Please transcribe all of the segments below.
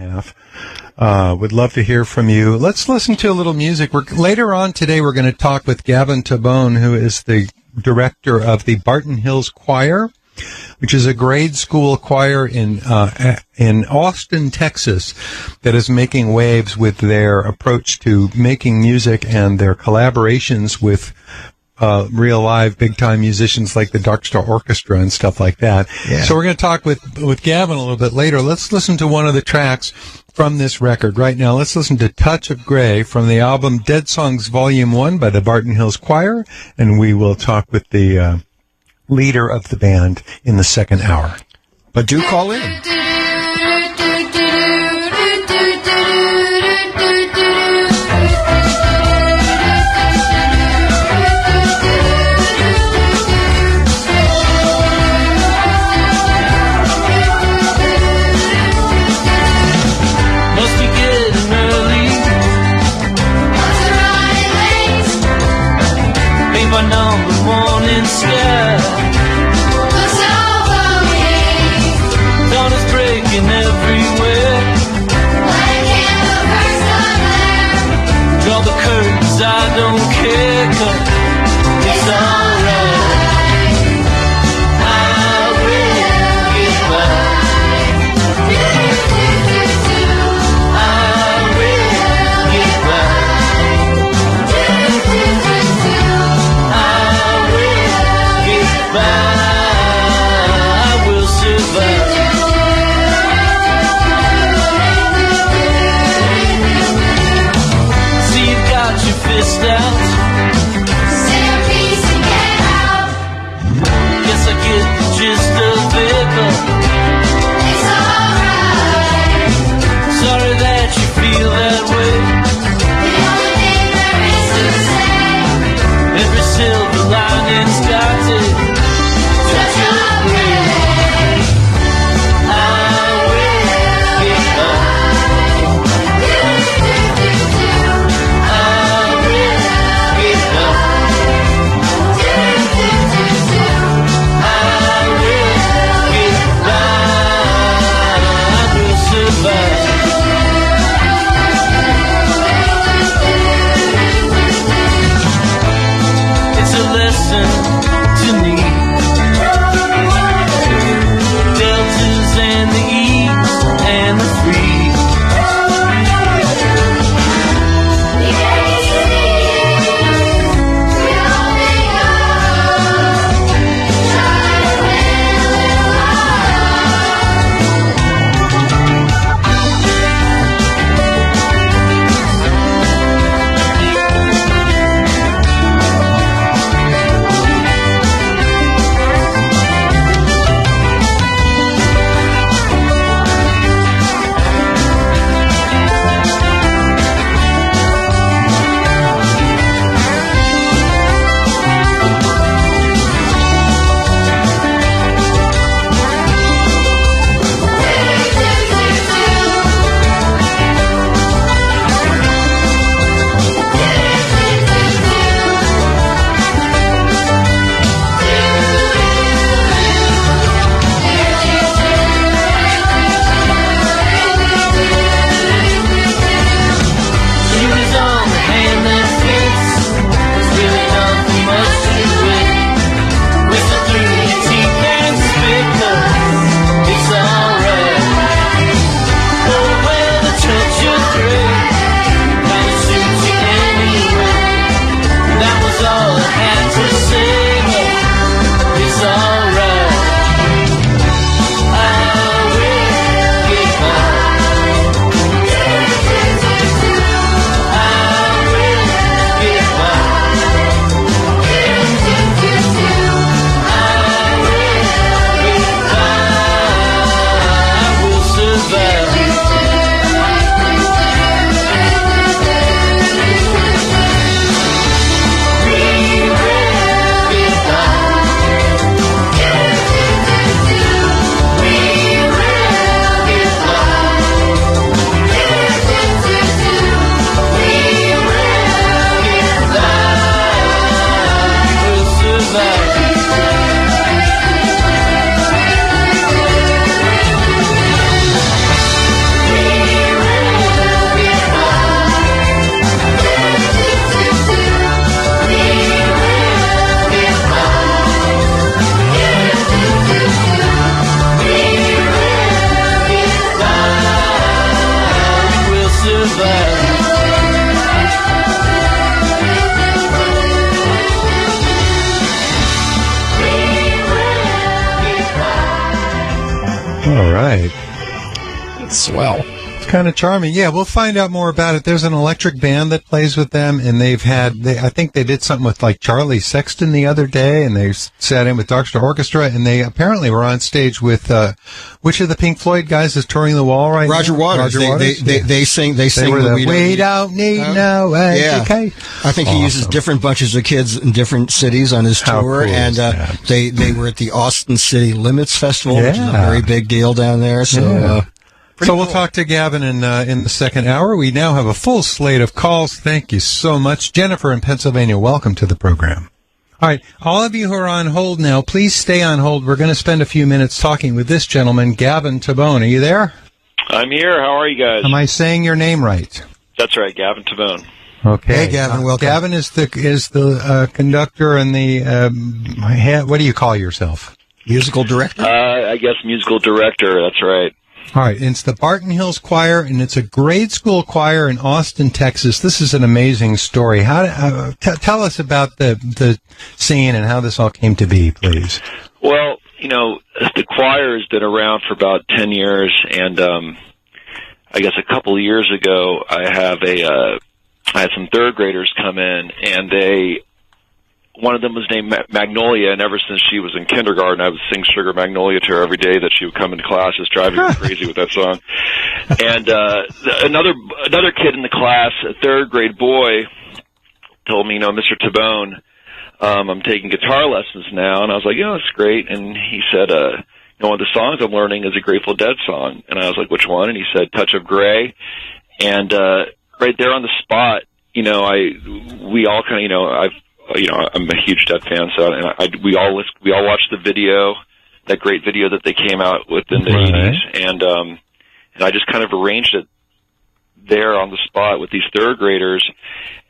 half. Would love to hear from you. Let's listen to a little music. Later on today, we're going to talk with Gavin Tabone, who is the director of the Barton Hills Choir, which is a grade school choir in Austin, Texas, that is making waves with their approach to making music and their collaborations with real live big-time musicians like the Dark Star Orchestra and stuff like that. Yeah. So we're going to talk with Gavin a little bit later. Let's listen to one of the tracks from this record right now. Let's listen to Touch of Grey from the album Dead Songs Volume 1 by the Barton Hills Choir, and we will talk with the leader of the band in the second hour. But do call in. Number morning sky. Dawn is breaking. is that? All right. It's swell. It's kind of charming. Yeah, we'll find out more about it. There's an electric band that plays with them, and I think they did something with like Charlie Sexton the other day, and they sat in with Dark Star Orchestra, and they apparently were on stage with, which of the Pink Floyd guys is touring the wall right Roger now? Waters. They sing They were the We Don't Need No Education. I think he uses different bunches of kids in different cities on his tour, cool and they were at the Austin City Limits Festival, which is a very big deal down there. So. So we'll talk to Gavin in the second hour. We now have a full slate of calls. Thank you so much. Jennifer in Pennsylvania, welcome to the program. All right, all of you who are on hold now, please stay on hold. We're going to spend a few minutes talking with this gentleman, Gavin Tabone. Are you there? I'm here. How are you guys? Am I saying your name right? That's right, Gavin Tabone. Okay. Hey, Gavin, welcome. Gavin is the conductor and the what do you call yourself? Musical director? I guess musical director. That's right. All right, it's the Barton Hills Choir, and it's a grade school choir in Austin, Texas. This is an amazing story. Tell us about the scene and how this all came to be, please. Well, the choir has been around for about 10 years, and I guess a couple of years ago, I had some third graders come in, and one of them was named Magnolia, and ever since she was in kindergarten, I would sing Sugar Magnolia to her every day that she would come into class, just driving me crazy with that song. And another kid in the class, a third grade boy, told me, Mr. Tabone, I'm taking guitar lessons now. And I was like, yeah, that's great. And he said, one of the songs I'm learning is a Grateful Dead song. And I was like, which one? And he said, Touch of Grey. And right there on the spot, we all kind of, I'm a huge Dead fan, so we all watched the video, that great video that they came out with in the 80s, and I just kind of arranged it there on the spot with these third graders,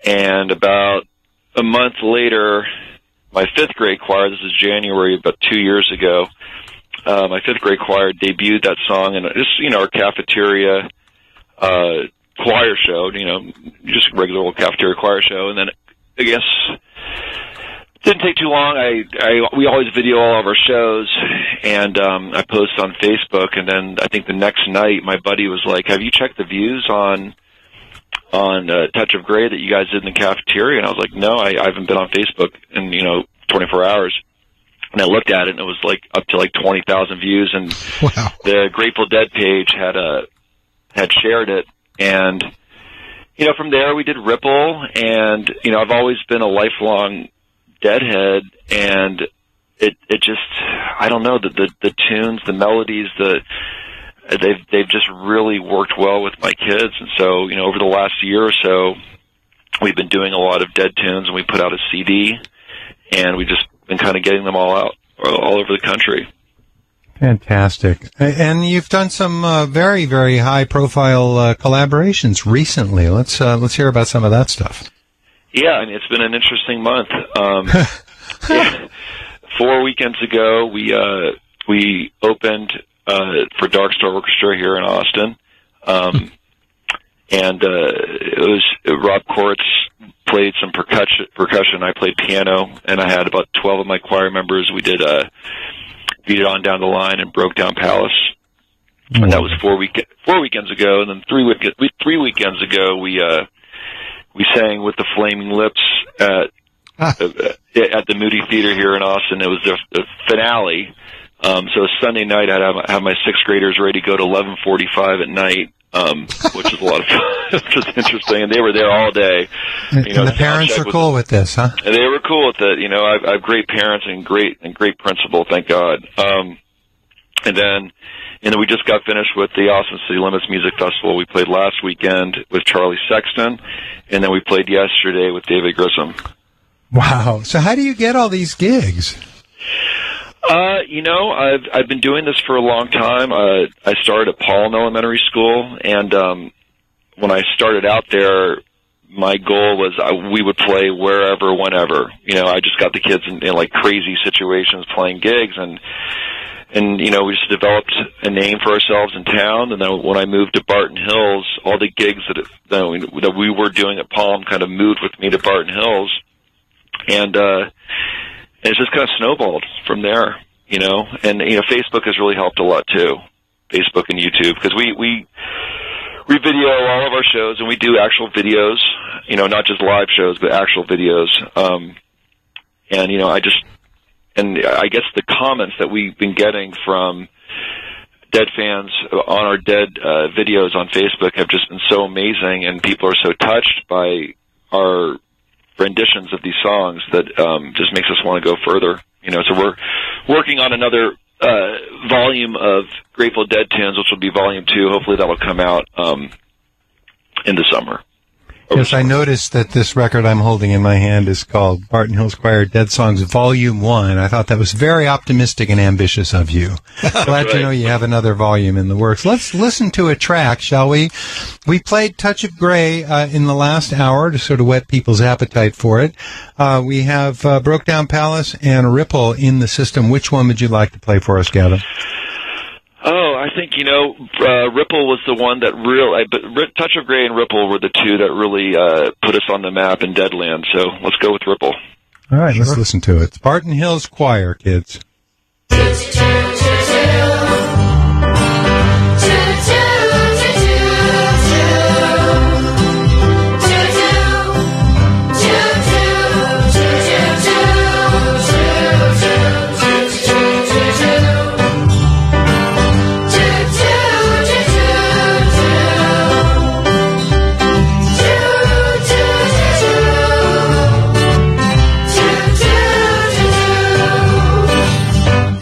and about a month later, my fifth grade choir, this is January, about 2 years ago, my fifth grade choir debuted that song in just, our cafeteria choir show, just a regular old cafeteria choir show, and then I guess it didn't take too long. We always video all of our shows, and I post on Facebook. And then I think the next night, my buddy was like, "Have you checked the views on Touch of Grey that you guys did in the cafeteria?" And I was like, "No, I haven't been on Facebook in 24 hours." And I looked at it, and it was like up to like 20,000 views. And the Grateful Dead page had shared it, and from there we did Ripple, and I've always been a lifelong Deadhead, and it just, I don't know, the tunes, the melodies, they've just really worked well with my kids. And so over the last year or so, we've been doing a lot of Dead tunes, and we put out a CD, and we've just been kind of getting them all out all over the country. Fantastic. And you've done some very, very high-profile collaborations recently. Let's hear about some of that stuff. Yeah, it's been an interesting month. 4 weekends ago, we opened for Dark Star Orchestra here in Austin, and it was Rob Kortz played some percussion. I played piano, and I had about 12 of my choir members. We did Beat It On Down the Line and Broke Down Palace. And that was 4 weekends ago. And then three weekends ago, we sang with the Flaming Lips at the Moody Theater here in Austin. It was the finale. So Sunday night, I'd have my sixth graders ready to go to 11:45 at night, which is a lot of fun. It's just interesting. And they were there all day. And the parents are cool with this, huh? And they were cool with it. I have great parents and great principal, thank God. And then we just got finished with the Austin City Limits Music Festival. We played last weekend with Charlie Sexton, and then we played yesterday with David Grissom. Wow. So how do you get all these gigs? I've been doing this for a long time. I started at Paulin Elementary School, and when I started out there, my goal was we would play wherever, whenever. I just got the kids in like crazy situations playing gigs, and and we just developed a name for ourselves in town. And then when I moved to Barton Hills, all the gigs that we were doing at Palm kind of moved with me to Barton Hills, and it's just kind of snowballed from there. And Facebook has really helped a lot too. Facebook and YouTube, because we video all of our shows, and we do actual videos, not just live shows, but actual videos. And I guess the comments that we've been getting from Dead fans on our Dead videos on Facebook have just been so amazing, and people are so touched by our renditions of these songs that just makes us want to go further. So we're working on another volume of Grateful Dead tunes, which will be volume 2. Hopefully that will come out in the summer. Yes, I noticed that this record I'm holding in my hand is called Barton Hills Choir Dead Songs Volume 1. I thought that was very optimistic and ambitious of you. Glad to know you have another volume in the works. Let's listen to a track, shall we? We played Touch of Grey in the last hour to sort of whet people's appetite for it. We have Broke Down Palace and Ripple in the system. Which one would you like to play for us, Gavin? Oh, I think, Ripple was the one that but Touch of Grey and Ripple were the two that really put us on the map in Deadland. So let's go with Ripple. All right, Let's listen to it. It's Barton Hills Choir, kids.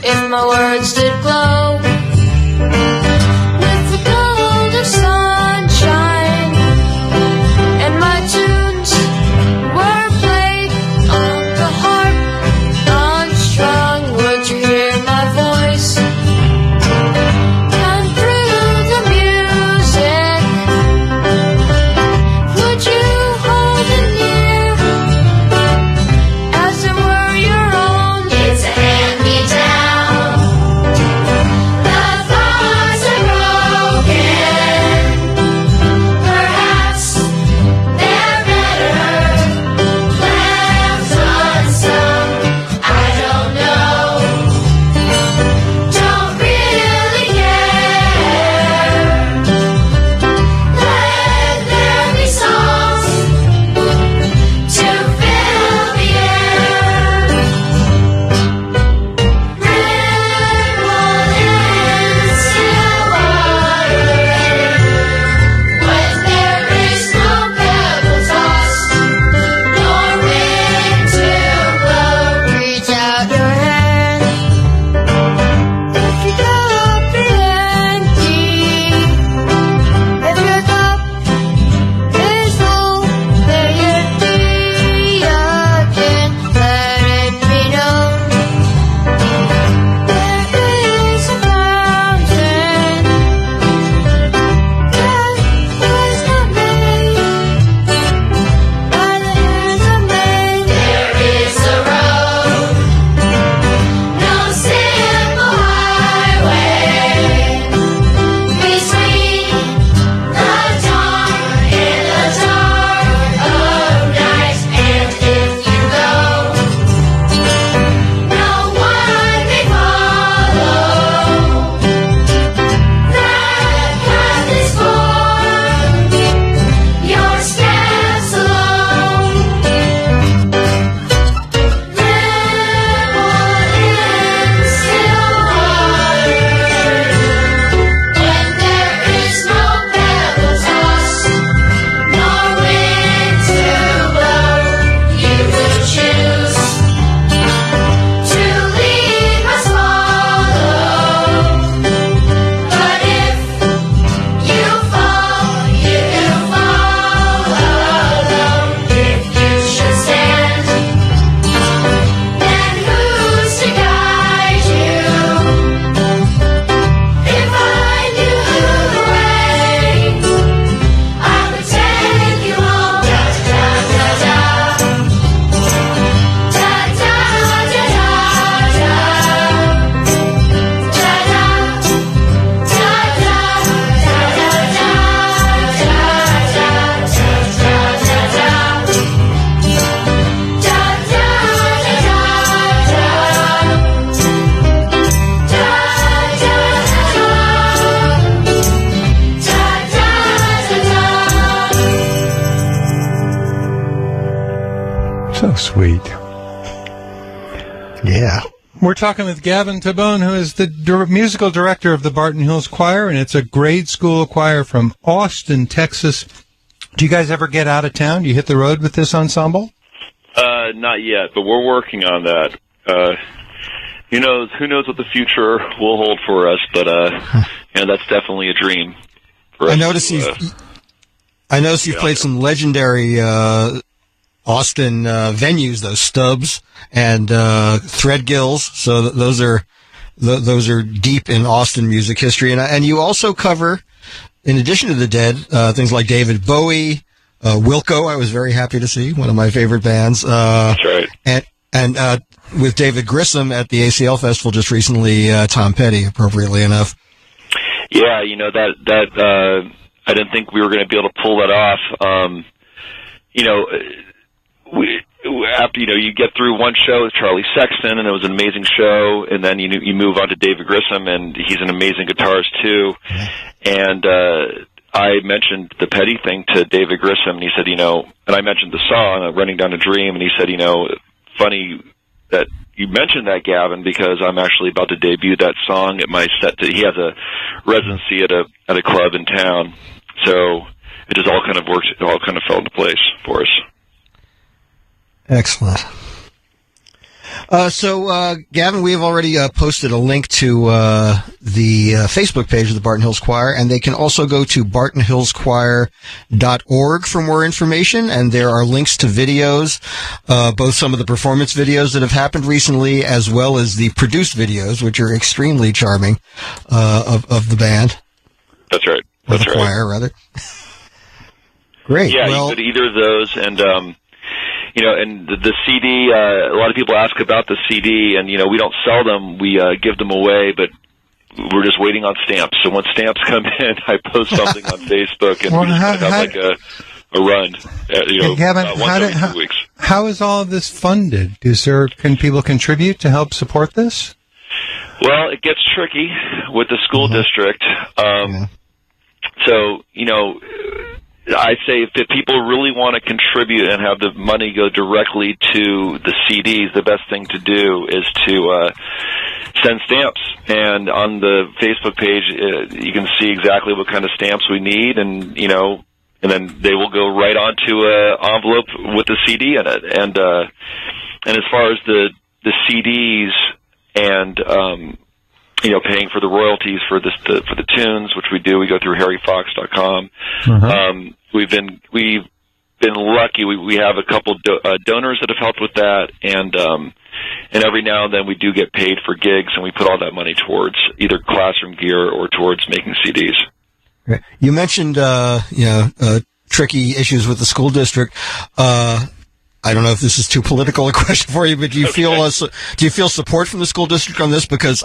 If my words did glow So sweet. Yeah. We're talking with Gavin Tabone, who is the musical director of the Barton Hills Choir, and it's a grade school choir from Austin, Texas. Do you guys ever get out of town? Do you hit the road with this ensemble? Not yet, but we're working on that. Who knows what the future will hold for us, but that's definitely a dream for us. I noticed you've played some legendary Austin venues, those Stubbs and Threadgills. So those are deep in Austin music history, and you also cover, in addition to the Dead, things like David Bowie, Wilco. I was very happy to see, one of my favorite bands. That's right. And with David Grissom at the ACL Festival just recently, Tom Petty, appropriately enough. Yeah, that I didn't think we were going to be able to pull that off. After you get through one show with Charlie Sexton, and it was an amazing show, and then you move on to David Grissom, and he's an amazing guitarist too. And I mentioned the Petty thing to David Grissom, and he said, and I mentioned the song "Running Down a Dream," and he said, funny that you mentioned that, Gavin, because I'm actually about to debut that song at my set. He has a residency at a club in town, so it just all kind of worked. It all kind of fell into place for us. Excellent. So, Gavin, we have already posted a link to the Facebook page of the Barton Hills Choir, and they can also go to bartonhillschoir.org for more information, and there are links to videos, both some of the performance videos that have happened recently, as well as the produced videos, which are extremely charming, of the band. That's right. Or the choir, rather. Great. Yeah, you could either of those, and and the CD, a lot of people ask about the CD, and, we don't sell them. We give them away, but we're just waiting on stamps. So when stamps come in, I post something on Facebook, and we just have a run, Gavin, once every 2 weeks. How is all of this funded? Can people contribute to help support this? Well, it gets tricky with the school district. So, I say if people really want to contribute and have the money go directly to the CDs, the best thing to do is to send stamps. And on the Facebook page, you can see exactly what kind of stamps we need, and then they will go right onto an envelope with the CD in it. And as far as the CDs and paying for the royalties for the tunes, which we do, we go through harryfox.com. We've been lucky. We have a couple donors that have helped with that, and every now and then we do get paid for gigs, and we put all that money towards either classroom gear or towards making CDs. Right. You mentioned tricky issues with the school district. I don't know if this is too political a question for you, but do you feel support from the school district on this? Because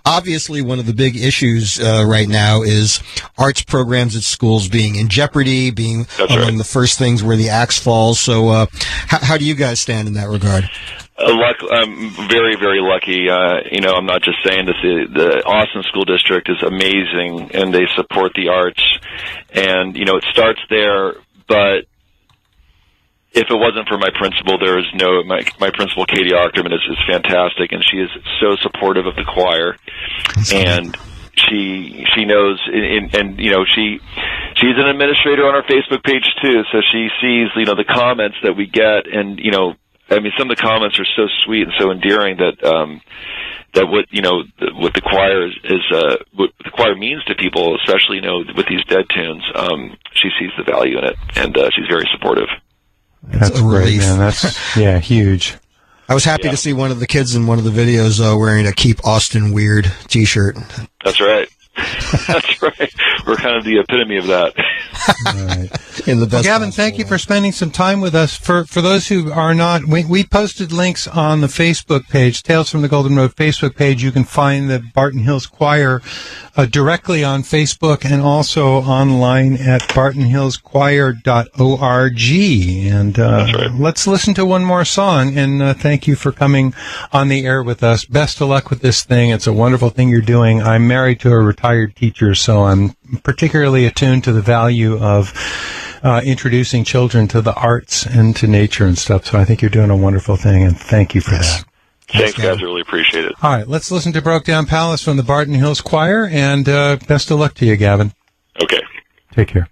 obviously one of the big issues right now is arts programs at schools being in jeopardy, being among the first things where the axe falls. So how do you guys stand in that regard? I'm very, very lucky. I'm not just saying this. The Austin School District is amazing, and they support the arts. And, it starts there, but if it wasn't for my principal, there is my principal, Katie Ochterman, is fantastic, and she is so supportive of the choir. And she knows, and she's an administrator on our Facebook page too, so she sees, the comments that we get, and, some of the comments are so sweet and so endearing that what the choir what the choir means to people, especially, with these Dead tunes. She sees the value in it, and she's very supportive. That's great, man. That's huge. I was happy to see one of the kids in one of the videos wearing a "Keep Austin Weird" T-shirt. That's right. That's right. We're kind of the epitome of that. Right. Gavin, thank you for spending some time with us. For those who are not, we posted links on the Facebook page, Tales from the Golden Road Facebook page. You can find the Barton Hills Choir directly on Facebook and also online at bartonhillschoir.org. And let's listen to one more song. And thank you for coming on the air with us. Best of luck with this thing. It's a wonderful thing you're doing. I'm married to a retired teacher, so I'm particularly attuned to the value of introducing children to the arts and to nature and stuff. So I think you're doing a wonderful thing, and thank you for that. Thanks, guys. Really appreciate it. All right, let's listen to Broke Down Palace from the Barton Hills Choir, and best of luck to you, Gavin. Okay. Take care.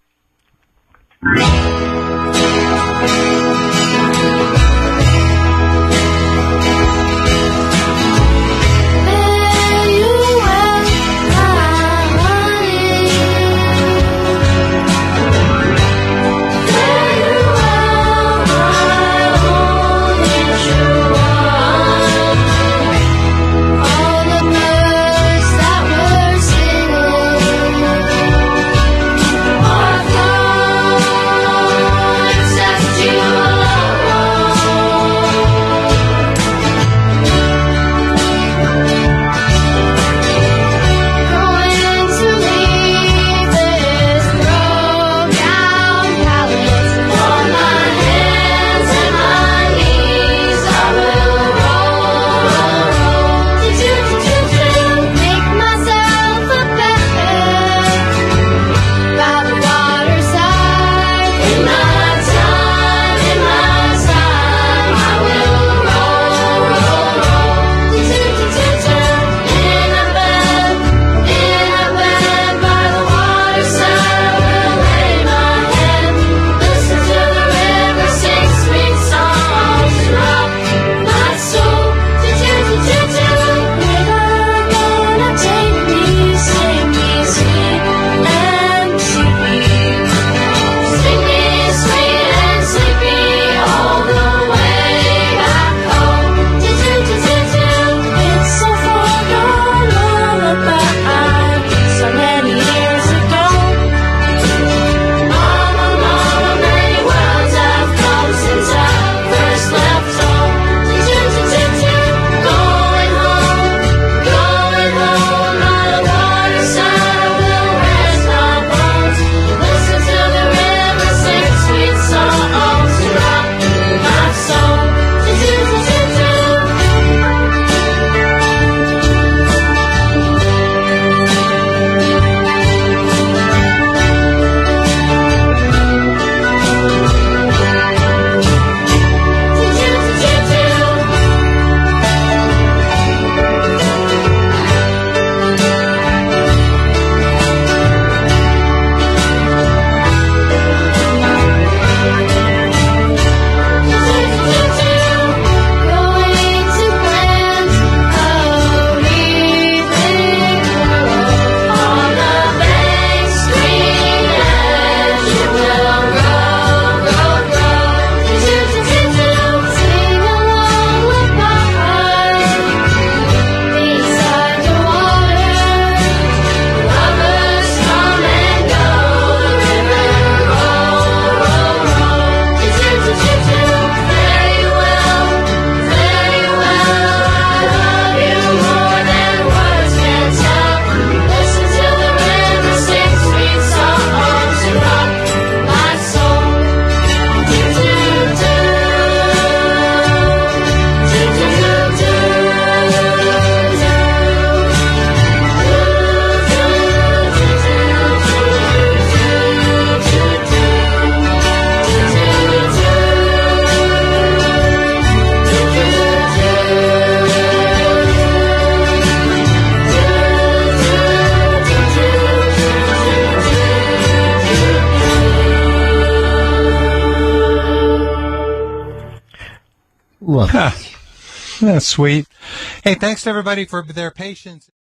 Love it. That's sweet. Hey, thanks to everybody for their patience.